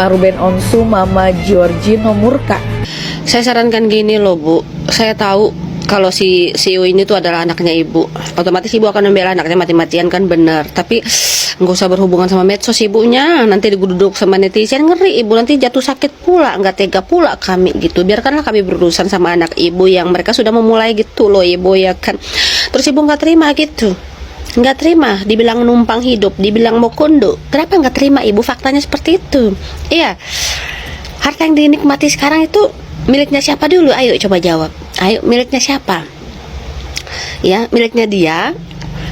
Ruben Onsu, Mama Giorgino Murka. Saya sarankan gini loh Bu, saya tahu kalau si CEO ini tuh adalah anaknya ibu, otomatis ibu akan membela anaknya mati-matian kan, benar. Tapi nggak usah berhubungan sama medsos ibunya, nanti diguduk sama netizen, ngeri ibu, nanti jatuh sakit pula, nggak tega pula kami gitu. Biarkanlah kami berurusan sama anak ibu yang mereka sudah memulai gitu loh ibu, ya kan. Terus ibu nggak terima gitu, nggak terima dibilang numpang hidup, dibilang mau kondo. Kenapa nggak terima ibu? Faktanya seperti itu. Iya, harta yang dinikmati sekarang itu miliknya siapa dulu? Ayo coba jawab. Ayo, miliknya siapa? Ya, miliknya dia,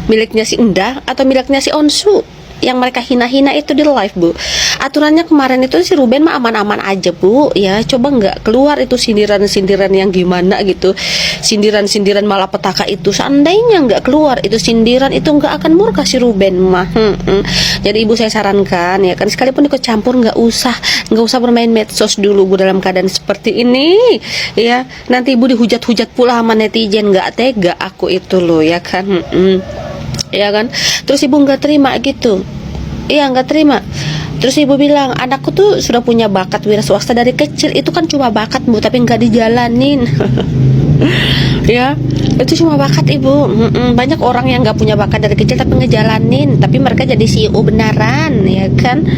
miliknya si Endah, atau miliknya si Onsu yang mereka hina-hina itu di live Bu. Aturannya kemarin itu si Ruben mah aman-aman aja Bu, ya coba nggak keluar itu sindiran-sindiran yang gimana gitu, sindiran-sindiran malapetaka itu. Seandainya nggak keluar itu sindiran, itu nggak akan murka si Ruben mah. Jadi ibu saya sarankan ya kan, sekalipun ikut campur nggak usah bermain medsos dulu Bu dalam keadaan seperti ini ya. Nanti ibu dihujat-hujat pula sama netizen, nggak tega aku itu loh ya kan. Ya kan, terus ibu nggak terima gitu, iya nggak terima. Terus ibu bilang anakku tuh sudah punya bakat wira swasta dari kecil. Itu kan cuma bakat Bu, tapi nggak dijalanin. Ya, itu cuma bakat ibu. Banyak orang yang nggak punya bakat dari kecil tapi ngejalanin, tapi mereka jadi CEO benaran ya kan.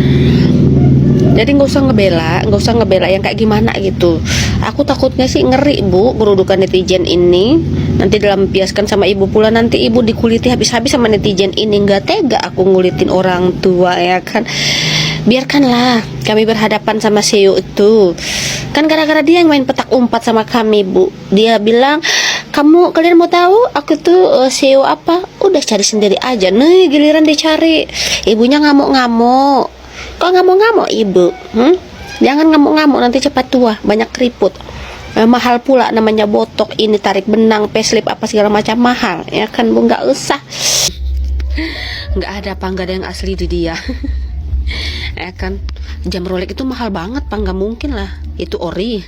Jadi nggak usah ngebela yang kayak gimana gitu. Aku takutnya sih ngeri Bu, kerudukan netizen ini nanti dilampiaskan sama ibu pula, nanti ibu dikuliti habis-habis sama netizen ini. Nggak tega aku ngulitin orang tua ya kan. Biarkanlah kami berhadapan sama CEO itu. Kan gara-gara dia yang main petak umpat sama kami Bu. Dia bilang, kalian mau tahu aku tuh CEO apa? Udah cari sendiri aja. Nih giliran dicari, ibunya ngamuk-ngamuk. Kok ngamuk-ngamuk ibu? Jangan ngamuk-ngamuk, nanti cepat tua, banyak keriput. Mahal pula namanya botok ini, tarik benang, facelift apa segala macam mahal ya kan Bu. Nggak usah. Nggak ada apa, nggak ada yang asli di dia. Ya kan, jam Rolex itu mahal banget Pak, nggak mungkin lah itu ori.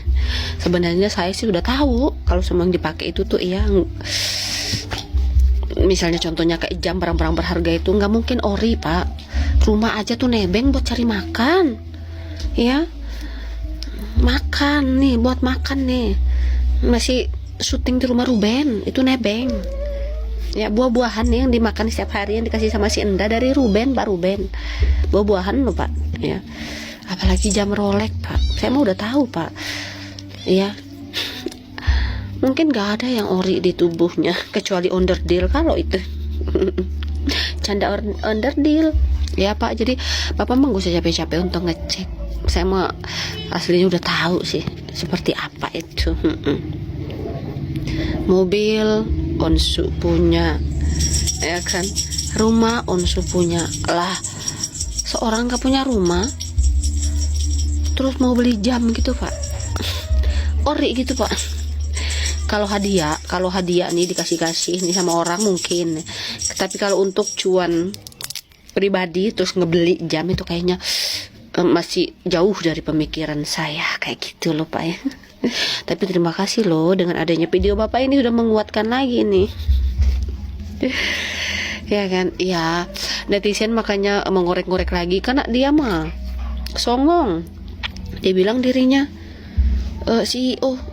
Sebenarnya saya sih udah tahu kalau semua yang dipakai itu tuh ya, misalnya contohnya kayak jam, barang-barang berharga itu nggak mungkin ori Pak. Rumah aja tuh nebeng buat cari makan ya, makan nih, buat makan nih, masih syuting di rumah Ruben itu nebeng ya. Buah-buahan nih yang dimakan setiap hari yang dikasih sama si Enda dari Ruben, Pak Ruben, buah-buahan loh Pak ya. Apalagi jam Rolex Pak, saya mah udah tahu Pak ya. Mungkin gak ada yang ori di tubuhnya kecuali underdeal kalau itu. Canda underdeal ya Pak. Jadi Bapak mah gak usah capek-capek untuk ngecek, saya mah aslinya udah tahu sih seperti apa itu. Mobil Onsu punya ya kan, rumah Onsu punya lah. Seorang gak punya rumah terus mau beli jam gitu Pak, ori gitu Pak. Kalau hadiah nih dikasih nih sama orang mungkin, tapi kalau untuk cuan pribadi terus ngebeli jam itu kayaknya masih jauh dari pemikiran saya kayak gitu loh Pak ya. Tapi terima kasih loh, dengan adanya video Bapak ini sudah menguatkan lagi nih. Ya kan, ya netizen makanya mengorek-ngorek lagi karena dia mah songong. Dia bilang dirinya CEO.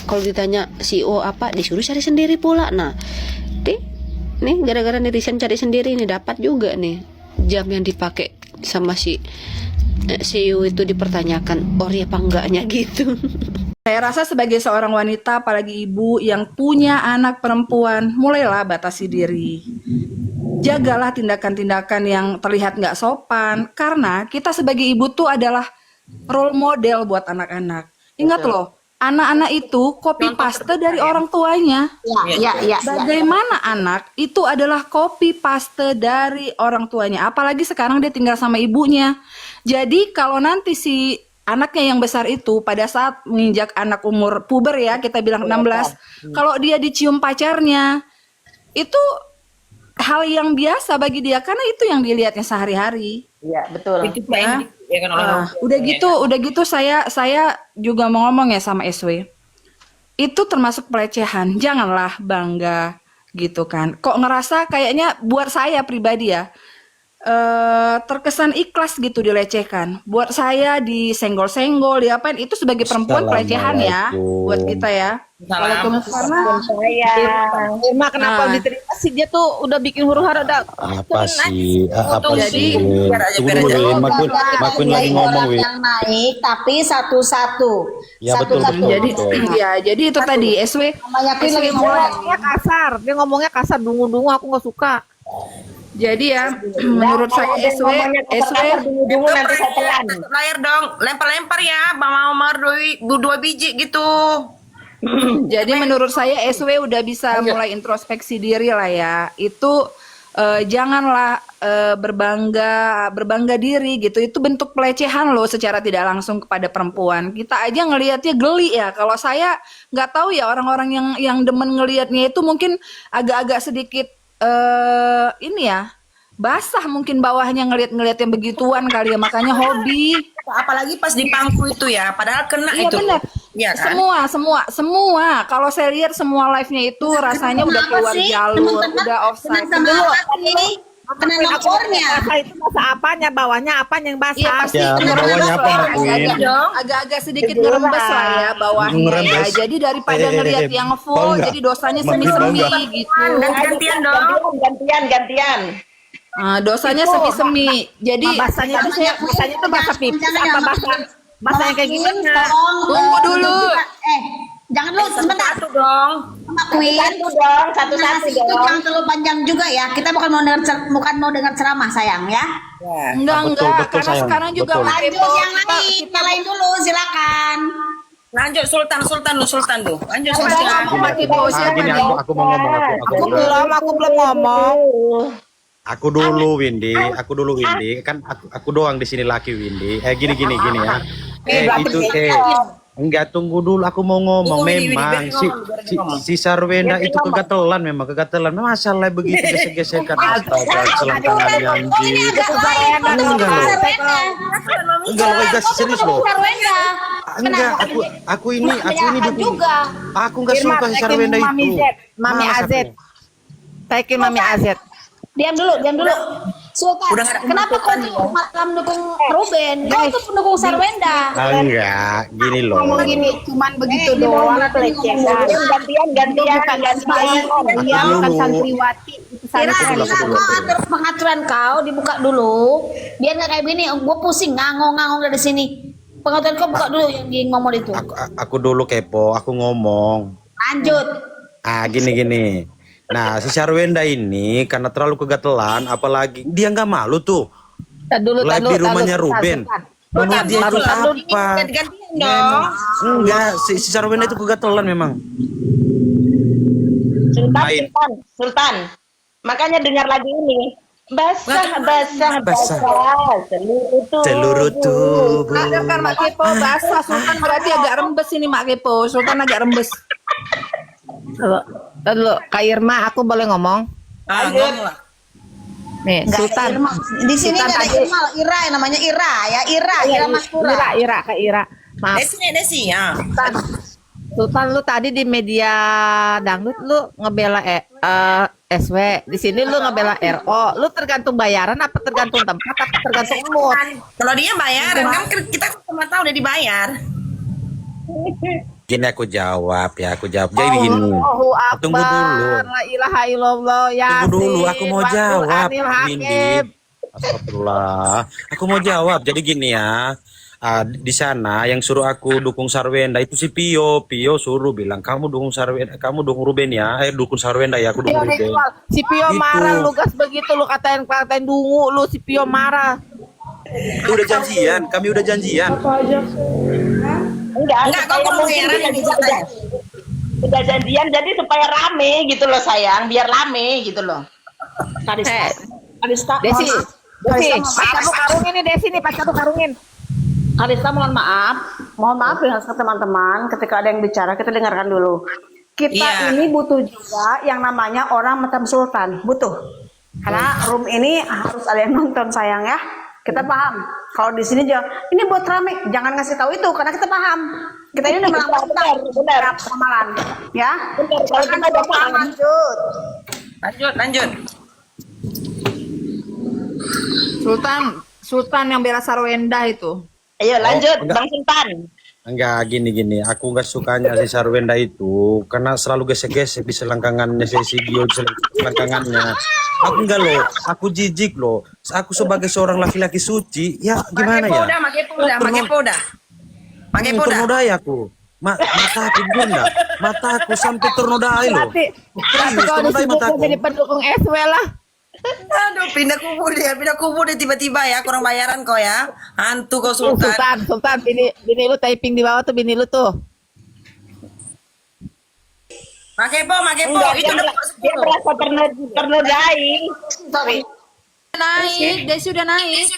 Kalau ditanya CEO apa, disuruh cari sendiri pula. Nah, nih gara-gara netizen cari sendiri nih dapat juga nih jam yang dipakai sama si CEO itu dipertanyakan ori apa enggaknya gitu. Saya rasa sebagai seorang wanita, apalagi ibu yang punya anak perempuan, mulailah batasi diri. Jagalah tindakan-tindakan yang terlihat nggak sopan, karena kita sebagai ibu tuh adalah role model buat anak-anak. Ingat loh, anak-anak itu copy paste dari orang tuanya. Bagaimana anak itu adalah copy paste dari orang tuanya, apalagi sekarang dia tinggal sama ibunya. Jadi kalau nanti si anaknya yang besar itu pada saat menginjak anak umur puber ya, kita bilang 16, kalau dia dicium pacarnya, itu hal yang biasa bagi dia karena itu yang dilihatnya sehari-hari. Iya, betul. Itu Pak, ya kan orang Udah gitu saya juga mau ngomong ya sama SW. Itu termasuk pelecehan. Janganlah bangga gitu kan. Kok ngerasa kayaknya buat saya pribadi ya, terkesan ikhlas gitu dilecehkan. Buat saya disenggol-senggol, diapain itu sebagai perempuan pelecehan ya buat kita ya. Salam. Karena Irma kenapa diterima sih, dia tuh udah bikin huru-hara udah. Apa sih? Apa Jadi, sih? Tunggu dulu, Win. Makun lagi ngomong, Win. yang naik tapi satu-satu. Ya, betul, Satu-satu. betul. jadi ya, jadi itu tadi SW Namanya Queen lagi ngomong. Ngomongnya kasar, dia ngomongnya kasar, dungu-dungu, aku nggak suka. jadi ya menurut saya SW Dungu nanti saya telan. Layar dong, lempar-lempar ya, mau dua biji gitu. jadi menurut saya SW udah bisa mulai introspeksi diri lah ya. Itu janganlah berbangga diri gitu. Itu bentuk pelecehan loh secara tidak langsung kepada perempuan. Kita aja ngelihatnya geli ya. Kalau saya nggak tahu ya, orang-orang yang demen ngelihatnya itu mungkin agak-agak sedikit ini ya, basah mungkin bawahnya ngelihat yang begituan kali ya, makanya hobi. Apalagi pas di pangku itu ya, padahal kena Iya itu. benar. Iya kan? Semua. Kalau saya lihat semua live-nya itu rasanya udah keluar jalur, udah offside. Sama apa nih? Kena lapornya. Basah itu basah apanya, bawahnya apanya yang basah? Iya pasti Ya, bawahnya apa, lah, Queen? agak-agak sedikit ngerembes lah ya bawahnya ya. Ngerembes. Jadi daripada ngelihat yang full, Bau nggak? jadi dosanya Makin semi-semi bau nggak? gitu. Dan gantian dong. gantian. Dosanya semi-semi. Jadi Basahnya itu basah pipis apa basah yang kayak gimana? Tunggu dulu. Jangan lu sebentar. Satu dong. Mbak Queen. Satu-satu Narasi itu dong. jangan terlalu panjang juga ya. Kita bukan mau dengar ceramah sayang ya. enggak, betul, karena sayang. sekarang juga Betul. Lanjut Kepo, yang lain, nyalain dulu silakan. Lanjut Sultan tuh. Lanjut Siapa Sultan. yang ngomong Kepo? Siapa Gini, nih? aku mau ngomong. Aku belum ngomong. Aku dulu, Windy. Kan aku doang di sini laki, Windy. Gini ya. Enggak, tunggu dulu, aku mau ngomong. Windy, Memang si Sarwenda itu kegatelan, masalah begitu gesek-gesekan. Astaga, selangkangannya anjing. Enggak loh, guys, serius loh. Enggak, aku ini dukung. Aku enggak suka si Sarwenda itu. Mami Malas AZ. aku. Taikin Mami AZ. Diam dulu. Sultan, Udah nggak ada kenapa kau tuh malah mendukung Ruben? Kau tuh pendukung Sarwenda. Enggak, gini loh. Cuman begitu doang pelecehan. Gantian. Dia bukan santriwati. Kira atur pengaturan kau dibuka dulu. Biar nggak kayak gini. Gue pusing ngangong dari sini. Pengaturan kau buka dulu yang di ngomong itu. Aku dulu kepo, aku ngomong. Lanjut. Gini. Nah, si Sarwenda ini karena terlalu kegatelan, apalagi dia nggak malu tuh. Live di rumahnya Ruben. Menurut dia itu apa? Gantian dong. Enggak, si Sarwenda itu kegatelan memang. Sultan. Makanya dengar lagi ini. Basah. Seluruh tubuh. Ada kan Mak Kepo basah. Sultan berarti agak rembes ini Mak Kepo. Sultan agak rembes. Dulu, Kak Irma, aku boleh ngomong? Ngomong lah. Nih, Sultan. Di sini nggak ada Irma, Ira yang namanya Ira ya. Ira Maskura. Ira, Kak Ira. Maaf. Desi ya. Sultan, lu tadi di media dangdut lu ngebela SW, di sini lu ngebela RO. Lu tergantung bayaran apa tergantung tempat apa tergantung mood? Kalau dia bayar, kan kita sama tahu udah dibayar. Gini aku jawab. Jadi begini. Allahu Akbar, Tunggu dulu. La ilaha illallah, Yasin. Tunggu dulu, aku mau Waqul jawab, Anil Windy. Hakim. Astagfirullah. Aku mau jawab. Jadi gini ya. Di sana yang suruh aku dukung Sarwenda itu si Pio. Pio suruh bilang kamu dukung Sarwenda, kamu dukung Ruben ya. Dukung Sarwenda ya, aku dukung Ruben. Si Pio Gitu. marah, lu gas begitu, lu katain dungu, lu si Pio marah. Itu udah janjian, kami udah janjian. Enggak, kau kurang bayaran yang dicetak. Udah janjian jadi supaya rame gitu loh sayang, biar rame gitu loh. Karista, Desi, pacar lu karungin nih Desi nih, pacar lu karungin. Karista mohon maaf ya teman-teman, ketika ada yang bicara kita dengarkan dulu. Kita Iya. ini butuh juga yang namanya orang macam Sultan, butuh. Karena room ini harus ada yang nonton sayang ya. Kita paham. Kalau di sini ini buat rame, jangan ngasih tahu itu karena kita paham. Kita ini udah melakukan amalan, ya. Kalau kita udah paham, Lanjut. Sultan yang bela Sarwenda itu. Ayo lanjut, enggak. Bang Sultan. Enggak, gini. Aku nggak sukanya si Sarwenda itu karena selalu gesek-gesek di selangkangannya si Gio di selangkangannya. Aku enggak loh, aku jijik loh. Aku sebagai seorang laki-laki suci, ya gimana ya? Pakai poda. Ternodai aku. Mata aku bunda, mata aku sampai ternodai loh. Berarti kau disebut jadi pendukung SW lah. Aduh, pindah kubur dia tiba-tiba ya, kurang bayaran kau ya. Hantu kau Sultan. Sultan, bini lu typing di bawah tuh bini lu tuh. Pakai po. Itu Dia merasa ternodai. Sorry. Naik, Desi udah naik.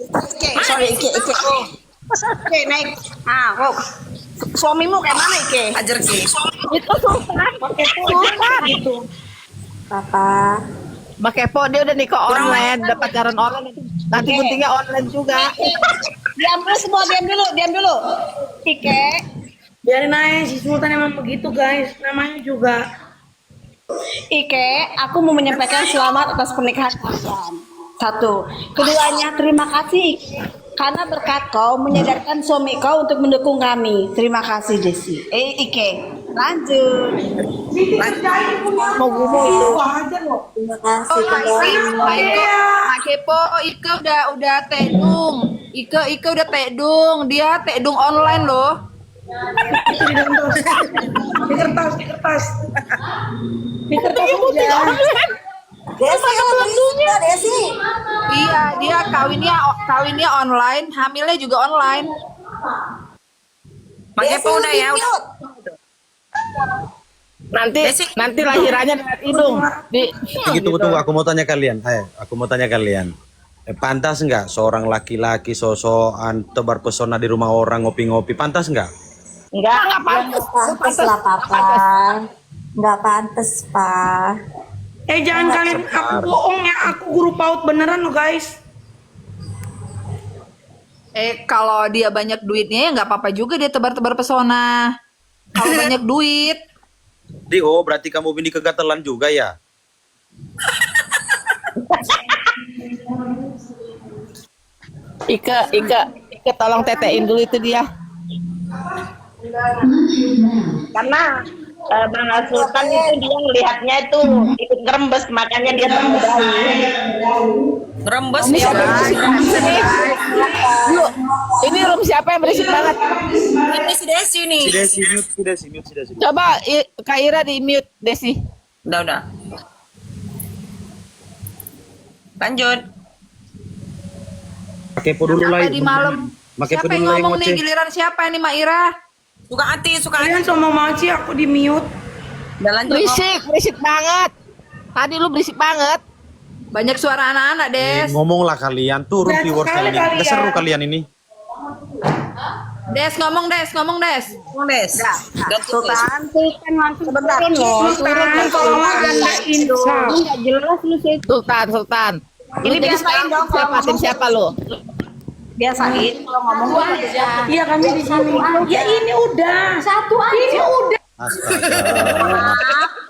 Ike. Oke, naik. Ah, kok suamimu kayak mana Ike? ajar Ki. Itu Sultan. Sultan itu. Papa. Mbak Kepo dia udah nikah online, udah pacaran online. Nanti guntingnya online juga. Diam dulu semua, diam dulu. Ike. Biarin aja si Sultan emang begitu guys, namanya juga. Ike, aku mau menyampaikan selamat atas pernikahan kalian. Satu. Keduanya, terima kasih Ike. Karena berkat kau menyadarkan suami kau untuk mendukung kami. Terima kasih Desi. Ike, lanjut. Mau gumo itu. Terima kasih. Mak Kepo, Ike udah tekdung. Ike udah tekdung. Dia tekdung online loh. Di kertas. Desi. Iya, dia kawinnya online, hamilnya juga online. Pakai po udah ya. Nanti lahirannya dengan hidung. Tunggu, aku mau tanya kalian. Pantas nggak seorang laki-laki sosokan tebar pesona di rumah orang ngopi-ngopi? Pantas nggak? Enggak pantas lah Papa. Enggak pantas, Pak. Jangan kalian aku bohong ya, aku guru PAUD beneran lo guys. Kalau dia banyak duitnya ya nggak apa-apa juga dia tebar-tebar pesona. Kalau banyak duit. Berarti kamu bini kegatelan juga ya? Ike tolong tetein dulu itu dia. Karena Bang Sultan itu dia ngelihatnya itu ikut ngerembes, makanya dia ternodai. Ngerembes ya. Yuk, ini room siapa yang berisik banget? Ini si Desi nih. Si Desi. Coba Kak Ira di mute Desi. Udah. Lanjut. Pakai po dulu Apa lah. di malam? Siapa yang ngomong nih, giliran siapa nih Mak Ira? Suka hati. Kalian sama Maci aku di mute. Udah lanjut. Berisik banget. Tadi lu berisik banget. Banyak suara anak-anak, Des. Ngomonglah kalian, turun viewers kalian ini. Udah seru kalian ini. Des, ngomong Des. Sultan sebentar. Sultan tolong anda insaf. Sultan. Ini biasain dong kalau ngomong. Siapa lu? Biasain kalau ngomong Iya kami di sini. Ya ini udah. satu aja. Ini udah. Astaga.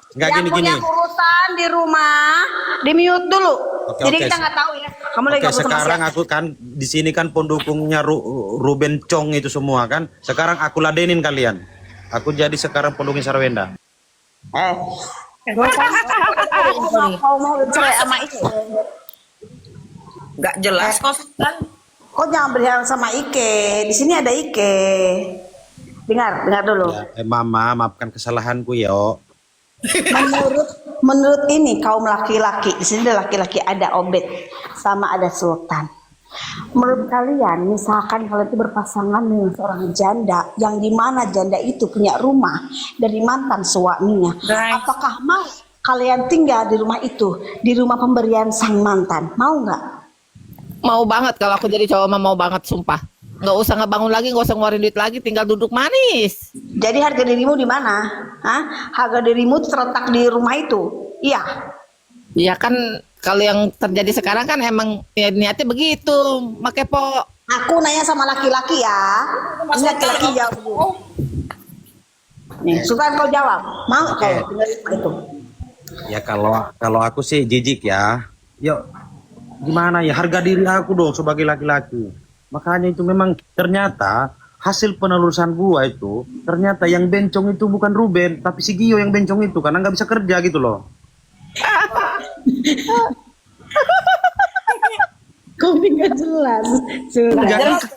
Enggak Yang gini. punya urusan di rumah di mute dulu. Oke, Jadi oke. kita nggak tahu ya. Kamu lagi Oke, ngobrol sama sekarang siapa? aku kan di sini kan pendukungnya Ruben Chong itu semua kan. Sekarang aku ladenin kalian. Aku jadi sekarang pendukung Sarwenda. Kau mau cerai sama itu? Nggak jelas kok Sultan. Kau jangan berharap sama Ike. Di sini ada Ike. Dengar dulu. Ya, Mama, maafkan kesalahanku yo. Menurut ini kaum laki-laki, di sini ada laki-laki, ada Obed sama ada Sultan. Menurut kalian, misalkan kalian itu berpasangan dengan seorang janda, yang dimana janda itu punya rumah dari mantan suaminya, apakah mau kalian tinggal di rumah itu, di rumah pemberian sang mantan? Mau nggak? Mau banget kalau aku jadi cowok mah mau banget sumpah. Nggak usah ngebangun lagi, nggak usah ngeluarin duit lagi, tinggal duduk manis. Jadi harga dirimu di mana? Hah? Harga dirimu terletak di rumah itu. Iya. Ya kan kalau yang terjadi sekarang kan emang ya, niatnya begitu, make po. Aku nanya sama laki-laki ya. Ini laki-laki jawab. Nih, Sultan kau jawab. Mau kau dengerin itu? Ya kalau aku sih jijik ya. Yuk. gimana ya, harga diri aku dong sebagai laki-laki. Makanya itu memang ternyata hasil penelusuran gua itu ternyata yang bencong itu bukan Ruben tapi si Gio yang bencong itu karena nggak bisa kerja gitu loh. Kau nggak jelas.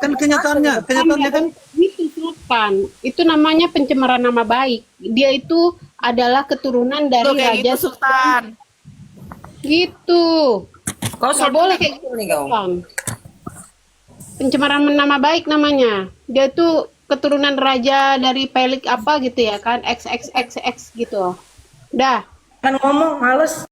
Kan kenyataannya kan Itu Sultan. Itu namanya pencemaran nama baik. Dia itu adalah keturunan dari Lu kayak Raja gitu Sultan. Gitu. Kau Nggak boleh kayak gitu nih kau. Pencemaran nama baik namanya. Dia itu keturunan raja dari Pelik apa gitu ya kan, XXXX gitu. Dah. Kan ngomong males.